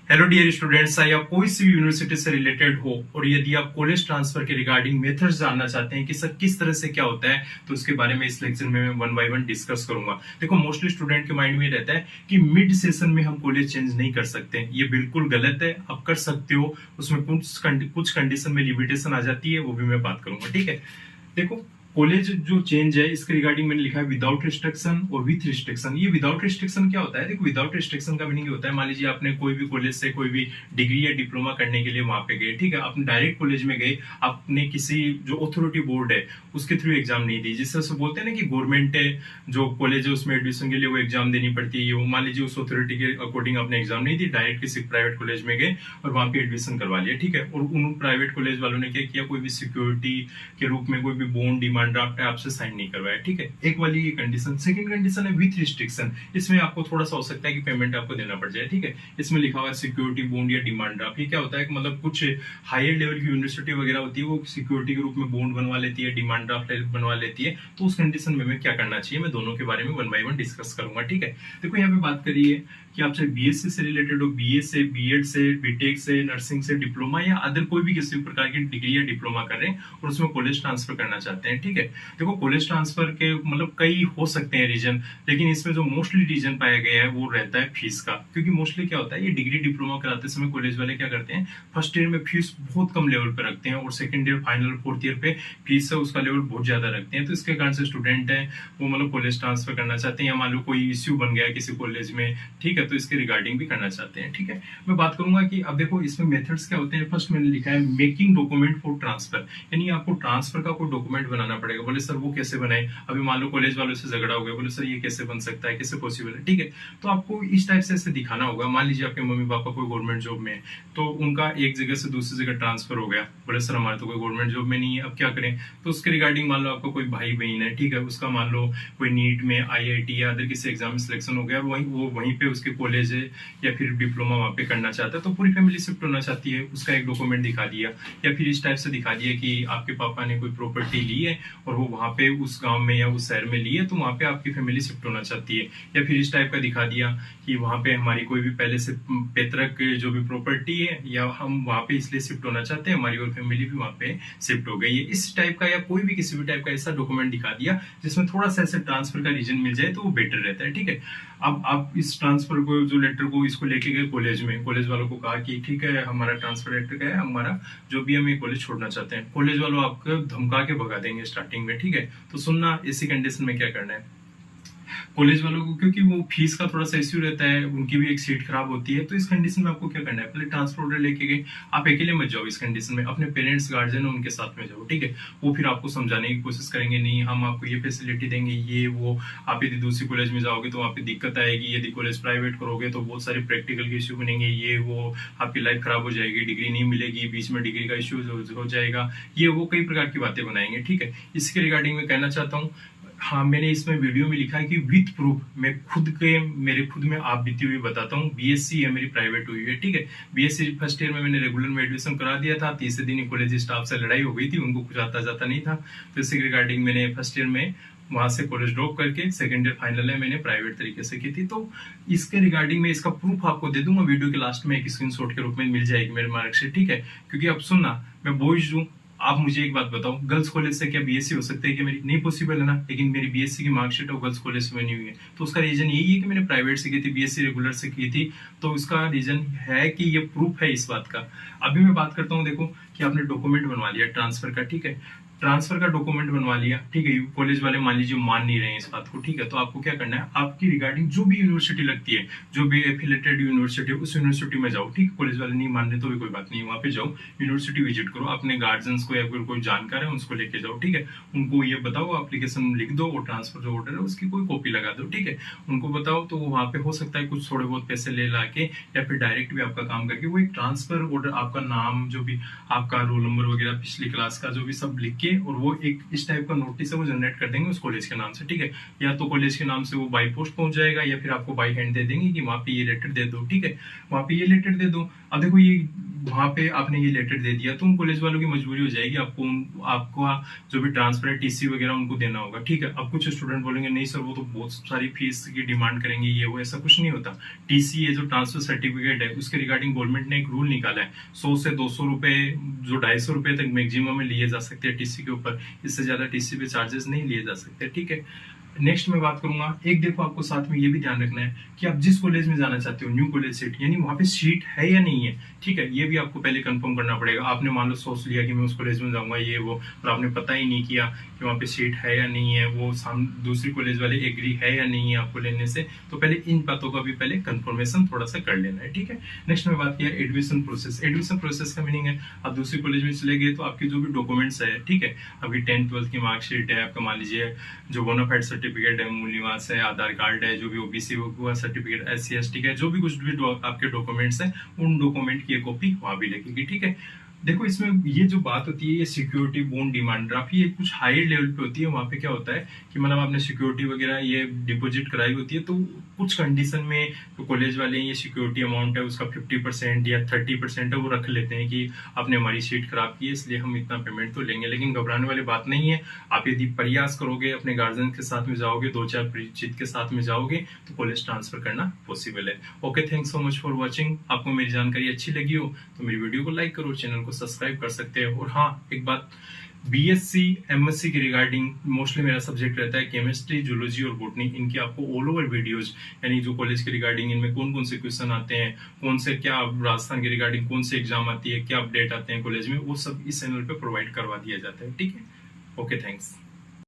Hello dear students, चाहे आप कोई सी भी यूनिवर्सिटी से रिलेटेड हो और यदि आप कॉलेज ट्रांसफर के रिगार्डिंग मेथड्स जानना चाहते हैं कि सर किस तरह से क्या होता है, तो उसके बारे में इस लेक्चर में मैं वन बाय वन डिस्कस करूंगा। देखो, मोस्टली स्टूडेंट के माइंड में रहता है कि मिड सेशन में हम कॉलेज चेंज नहीं कर सकते। ये बिल्कुल गलत है। आप कर सकते हो, उसमें कुछ कंडीशन में लिमिटेशन आ जाती है, वो भी मैं बात करूंगा। ठीक है, देखो, कॉलेज जो चेंज है इसके रिगार्डिंग मैंने लिखा है विदाउट रिस्ट्रिक्शन और विथ रिस्ट्रिक्शन। ये विदाउट रिस्ट्रिक्शन क्या होता है? देखो, विदाउट रिस्ट्रिक्शन का मीनिंग होता है, मान लीजिए आपने कोई भी कॉलेज से कोई भी डिग्री या डिप्लोमा करने के लिए वहां पे गए, ठीक है, आपने डायरेक्ट कॉलेज में गए, आपने किसी जो अथॉरिटी बोर्ड है उसके थ्रू एग्जाम नहीं दी, जिससे बोलते हैं ना कि गवर्नमेंट है जो कॉलेज है उसमें एडमिशन के लिए वो एग्जाम देनी पड़ती है। वो मान लीजिए उस अथॉरिटी के अकॉर्डिंग आपने एग्जाम नहीं दी, डायरेक्ट किसी प्राइवेट कॉलेज में गए और वहां पे एडमिशन करवा लिया, ठीक है, और उन प्राइवेट कॉलेज वालों ने क्या किया, कोई भी सिक्योरिटी के रूप में कोई भी बॉन्ड डिमांड ड्राफ्ट आपसे साइन नहीं करवाया, ठीक है। एक वाली ये कंडीशन। सेकंड कंडीशन है विथ रिस्ट्रिक्शन। इसमें आपको थोड़ा सा हो सकता है कि पेमेंट आपको देना पड़ जाए, ठीक है। इसमें लिखा हुआ है सिक्योरिटी बॉन्ड या डिमांड ड्राफ्ट। ये क्या होता है कि मतलब कुछ हायर लेवल की यूनिवर्सिटी वगैरह होती है, वो सिक्योरिटी के रूप में बॉन्ड बनवा लेती है, डिमांड ड्राफ्ट बनवा लेती है। तो उस कंडीशन में क्या करना चाहिए, मैं दोनों के बारे में वन बाय वन डिस्कस करूंगा, ठीक है। देखो, यहाँ पे बात करिए कि आप चाहे बीएससी से रिलेटेड हो, बीए से, बीएड से, बीटेक से, नर्सिंग से, डिप्लोमा या अदर कोई भी किसी प्रकार की डिग्री या डिप्लोमा कर रहे हैं और उसमें कॉलेज ट्रांसफर करना चाहते हैं, ठीक है। देखो, कॉलेज ट्रांसफर के मतलब कई हो सकते हैं रीजन, लेकिन इसमें जो मोस्टली रीजन पाया गया है वो रहता है फीस का। क्योंकि मोस्टली क्या होता है, ये डिग्री डिप्लोमा कराते समय कॉलेज वाले क्या करते हैं, फर्स्ट ईयर में फीस बहुत कम लेवल पे रखते हैं और second year, final, fourth year पे फीस है उसका लेवल बहुत ज्यादा रखते हैं। तो इसके कारण से स्टूडेंट है वो मतलब कॉलेज ट्रांसफर करना चाहते हैं, या मान लो कोई इश्यू बन गया किसी कॉलेज में, ठीक है, तो इसके रिगार्डिंग भी करना चाहते हैं, ठीक है। मैं बात करूंगा कि अब देखो इसमें मेथड्स क्या होते हैं। फर्स्ट मैंने लिखा है मेकिंग डॉक्यूमेंट फॉर ट्रांसफर, यानी आपको ट्रांसफर का कोई डॉक्यूमेंट बनाना पड़ेगा। बोले सर वो कैसे बनाए? अभी मान लो कॉलेज वालों से झगड़ा हो गया, बोले सर ये कैसे बन सकता है, कैसे पॉसिबल है, ठीक है। तो आपको इस टाइप से ऐसे दिखाना होगा। मान लीजिए आपके मम्मी पापा कोई गवर्नमेंट जॉब में है, तो उनका एक जगह से दूसरी जगह ट्रांसफर हो गया, बोले सर हमारे तो कोई गवर्नमेंट जॉब में नहीं है, अब क्या करें? तो उसके रिगार्डिंग मान लो आपका कोई भाई बहन है, ठीक है, उसका मान लो कोई नीट में, आईआईटी या अदर किसी एग्जाम में सिलेक्शन हो गया, वहीं पे उसके कॉलेज है या फिर डिप्लोमा वहां पे करना चाहता है, तो पूरी फैमिली शिफ्ट होना चाहती है, उसका एक डॉक्यूमेंट दिखा दिया, या फिर इस टाइप से दिखा दिया कि आपके पापा ने कोई प्रॉपर्टी ली है और वो वहां पे उस गांव में या उस शहर में ली है, तो वहां पे आपकी फैमिली शिफ्ट होना चाहती है। या फिर इस टाइप का दिखा दिया कि वहां पे हमारी कोई भी पहले से पैतृक जो भी प्रॉपर्टी है, या हम वहां पे इसलिए शिफ्ट होना चाहते हैं, हमारी और फैमिली भी वहां पे शिफ्ट हो गई है, इस टाइप का, या कोई भी किसी भी टाइप का ऐसा डॉक्यूमेंट दिखा दिया जिसमें थोड़ा सा ऐसे ट्रांसफर का रीजन मिल जाए तो वो बेटर रहता है, ठीक है। अब आप इस ट्रांसफर को, जो लेटर को, इसको लेके गए कॉलेज में, कॉलेज वालों को कहा कि ठीक है हमारा ट्रांसफर लेटर का है, हमारा जो भी हम ये कॉलेज छोड़ना चाहते हैं। कॉलेज वालों आपको धमका के भगा देंगे स्टार्टिंग में, ठीक है। तो सुनना, ऐसी कंडीशन में क्या करना है कॉलेज वालों को, क्योंकि वो फीस का थोड़ा सा इश्यू रहता है, उनकी भी एक सीट खराब होती है, तो इस कंडीशन में आपको क्या करना है, पहले ट्रांसफर ऑर्डर लेके गए, आप अकेले मत जाओ इस कंडीशन में, अपने पेरेंट्स, गार्जियन उनके साथ में जाओ, ठीक है। वो फिर आपको समझाने की कोशिश करेंगे, नहीं हम आपको ये फैसिलिटी देंगे, ये वो। आप यदि दूसरी कॉलेज में जाओगे तो वहाँ पे दिक्कत आएगी, यदि कॉलेज प्राइवेट करोगे तो बहुत सारे प्रैक्टिकल के इश्यू बनेंगे, ये वो, आपकी लाइफ खराब हो जाएगी, डिग्री नहीं मिलेगी, बीच में डिग्री का इश्यू हो जाएगा, ये वो, कई प्रकार की बातें बनाएंगे, ठीक है। इसके रिगार्डिंग में कहना चाहता हूँ, हाँ, मैंने इसमें वीडियो में लिखा है कि विथ प्रूफ मैं मेरे खुद में आप बीती हुई बताता हूँ। बीएससी है मेरी, प्राइवेट हुई है, ठीक है। बीएससी फर्स्ट ईयर में मैंने रेगुलर में एडमिशन करा दिया था, तीसरे दिन कॉलेज स्टाफ से लड़ाई हो गई थी, उनको कुछ आता जाता नहीं था, तो इसके रिगार्डिंग मैंने फर्स्ट ईयर में वहां से कॉलेज ड्रॉप करके सेकंड ईयर फाइनल है मैंने प्राइवेट तरीके से की थी। तो इसके रिगार्डिंग में इसका प्रूफ आपको दे दूंगा, वीडियो के लास्ट में एक स्क्रीनशॉट के रूप में मिल जाएगी मेरे मार्कशीट, ठीक है। क्योंकि अब सुनना, मैं बॉयज हूँ, आप मुझे एक बात बताओ, गर्ल्स कॉलेज से क्या बीएससी हो सकती है कि मेरी? नहीं पॉसिबल है ना। लेकिन मेरी बीएससी की मार्कशीट और गर्ल्स कॉलेज से बनी हुई है, तो उसका रीजन यही है कि मैंने प्राइवेट से की थी, बीएससी रेगुलर से की थी, तो उसका रीजन है कि ये प्रूफ है इस बात का। अभी मैं बात करता हूँ, देखो कि आपने डॉक्यूमेंट बनवा लिया ट्रांसफर का, ठीक है, ट्रांसफर का डॉक्यूमेंट बनवा लिया, ठीक है। कॉलेज वाले मान लीजिए मान नहीं रहे हैं इस बात को, ठीक है, तो आपको क्या करना है, आपकी रिगार्डिंग जो भी यूनिवर्सिटी लगती है, जो भी एफिलेटेड यूनिवर्सिटी है, उस यूनिवर्सिटी में जाओ, ठीक है। कॉलेज वाले नहीं मान रहे तो भी कोई बात नहीं, वहां पे जाओ, यूनिवर्सिटी विजिट करो, अपने गार्जियंस को या फिर कोई जानकार है उसको लेके जाओ, ठीक है। उनको ये बताओ, एप्लीकेशन लिख दो और ट्रांसफर जो ऑर्डर है उसकी कोई कॉपी लगा दो, ठीक है। उनको बताओ, तो वहां पे हो सकता है कुछ थोड़े बहुत पैसे ले ला के या फिर डायरेक्ट भी आपका काम करके वो एक ट्रांसफर ऑर्डर, आपका नाम, जो भी आपका रोल नंबर वगैरह, पिछली क्लास का जो भी सब लिख के, और वो एक इस टाइप का नोटिस है वो जनरेट कर देंगे उस कॉलेज के नाम से, ठीक है। या तो कॉलेज के नाम से वो बाई पोस्ट पहुंच जाएगा, या फिर आपको बाई हैंड दे देंगे कि वहां पे ये लेटर दे दो, ठीक है, वहां पे ये लेटर दे दो। अब देखो ये वहां पे आपने ये लेटर दे दिया तो उन कॉलेज वालों की मजबूरी हो जाएगी, आपको जो भी ट्रांसफर है टीसी वगैरह उनको देना होगा, ठीक है। अब कुछ स्टूडेंट बोलेंगे नहीं सर वो तो बहुत सारी फीस की डिमांड करेंगे, ये वो, ऐसा कुछ नहीं होता। टीसी ये जो ट्रांसफर सर्टिफिकेट है उसके रिगार्डिंग गवर्नमेंट ने एक रूल निकाला है, 100 से 200 रुपए, जो 250 रुपए तक मैक्सिमम में लिए जा सकते हैं टीसी के ऊपर, इससे ज्यादा टीसी पे चार्जेस नहीं लिए जा सकते, ठीक है। नेक्स्ट मैं बात करूंगा, एक देखो आपको साथ में ये भी ध्यान रखना है कि आप जिस कॉलेज में जाना चाहते हो, न्यू कॉलेज सीट, यानी वहां पे सीट है या नहीं है, ठीक है, ये भी आपको पहले कंफर्म करना पड़ेगा। आपने मान लो सोच लिया कि मैं उस कॉलेज में जाऊंगा ये वो, और आपने पता ही नहीं किया कि वहां पे सीट है या नहीं है, वो दूसरी कॉलेज वाले एग्री है या नहीं है आपको लेने से, तो पहले इन बातों का भी पहले कंफर्मेशन थोड़ा सा कर लेना है, ठीक है। नेक्स्ट में बात किया एडमिशन प्रोसेस। एडमिशन प्रोसेस का मीनिंग है आप दूसरी कॉलेज में चले गए तो आपके जो भी डॉक्यूमेंट्स है, ठीक है, आपकी 10th 12th की मार्कशीट है, आपका मान लीजिए जो बोनाफाइड सर्टिफिकेट है, मूल निवास है, आधार कार्ड है, जो भी ओबीसी हुआ सर्टिफिकेट, SC ST का जो भी कुछ भी आपके डॉक्यूमेंट्स है, उन डॉक्यूमेंट की एक कॉपी वहां भी लगेगी, ठीक है। देखो इसमें ये जो बात होती है ये सिक्योरिटी बॉन्ड डिमांड ड्राफ्ट, ये कुछ हाई लेवल पे होती है। वहां पे क्या होता है कि मतलब आपने सिक्योरिटी वगैरह ये डिपॉजिट कराई होती है, तो कुछ कंडीशन में तो कॉलेज वाले ये सिक्योरिटी अमाउंट है उसका 50% या 30% है वो रख लेते हैं कि आपने हमारी सीट खराब की है इसलिए हम इतना पेमेंट तो लेंगे, लेकिन घबराने वाली बात नहीं है। आप यदि प्रयास करोगे, अपने गार्जियन के साथ में जाओगे, 2-4 परिचित के साथ में जाओगे तो कॉलेज ट्रांसफर करना पॉसिबल है। Okay, thanks so much for watching. आपको मेरी जानकारी अच्छी लगी हो तो मेरी वीडियो को लाइक करो, चैनल को सब्सक्राइब कर सकते हो। और हाँ, एक बात, बीएससी एमएससी के रिगार्डिंग मोस्टली मेरा सब्जेक्ट रहता है केमिस्ट्री, जूलॉजी और बॉटनी। इनके आपको ऑल ओवर वीडियोज, यानी जो कॉलेज के रिगार्डिंग इनमें कौन कौन से क्वेश्चन आते हैं, कौन से क्या राजस्थान के रिगार्डिंग कौन से एग्जाम आती है, क्या अपडेट आते हैं कॉलेज में, वो सब इस चैनल पे प्रोवाइड करवा दिया जाता है, ठीक है। Okay, thanks.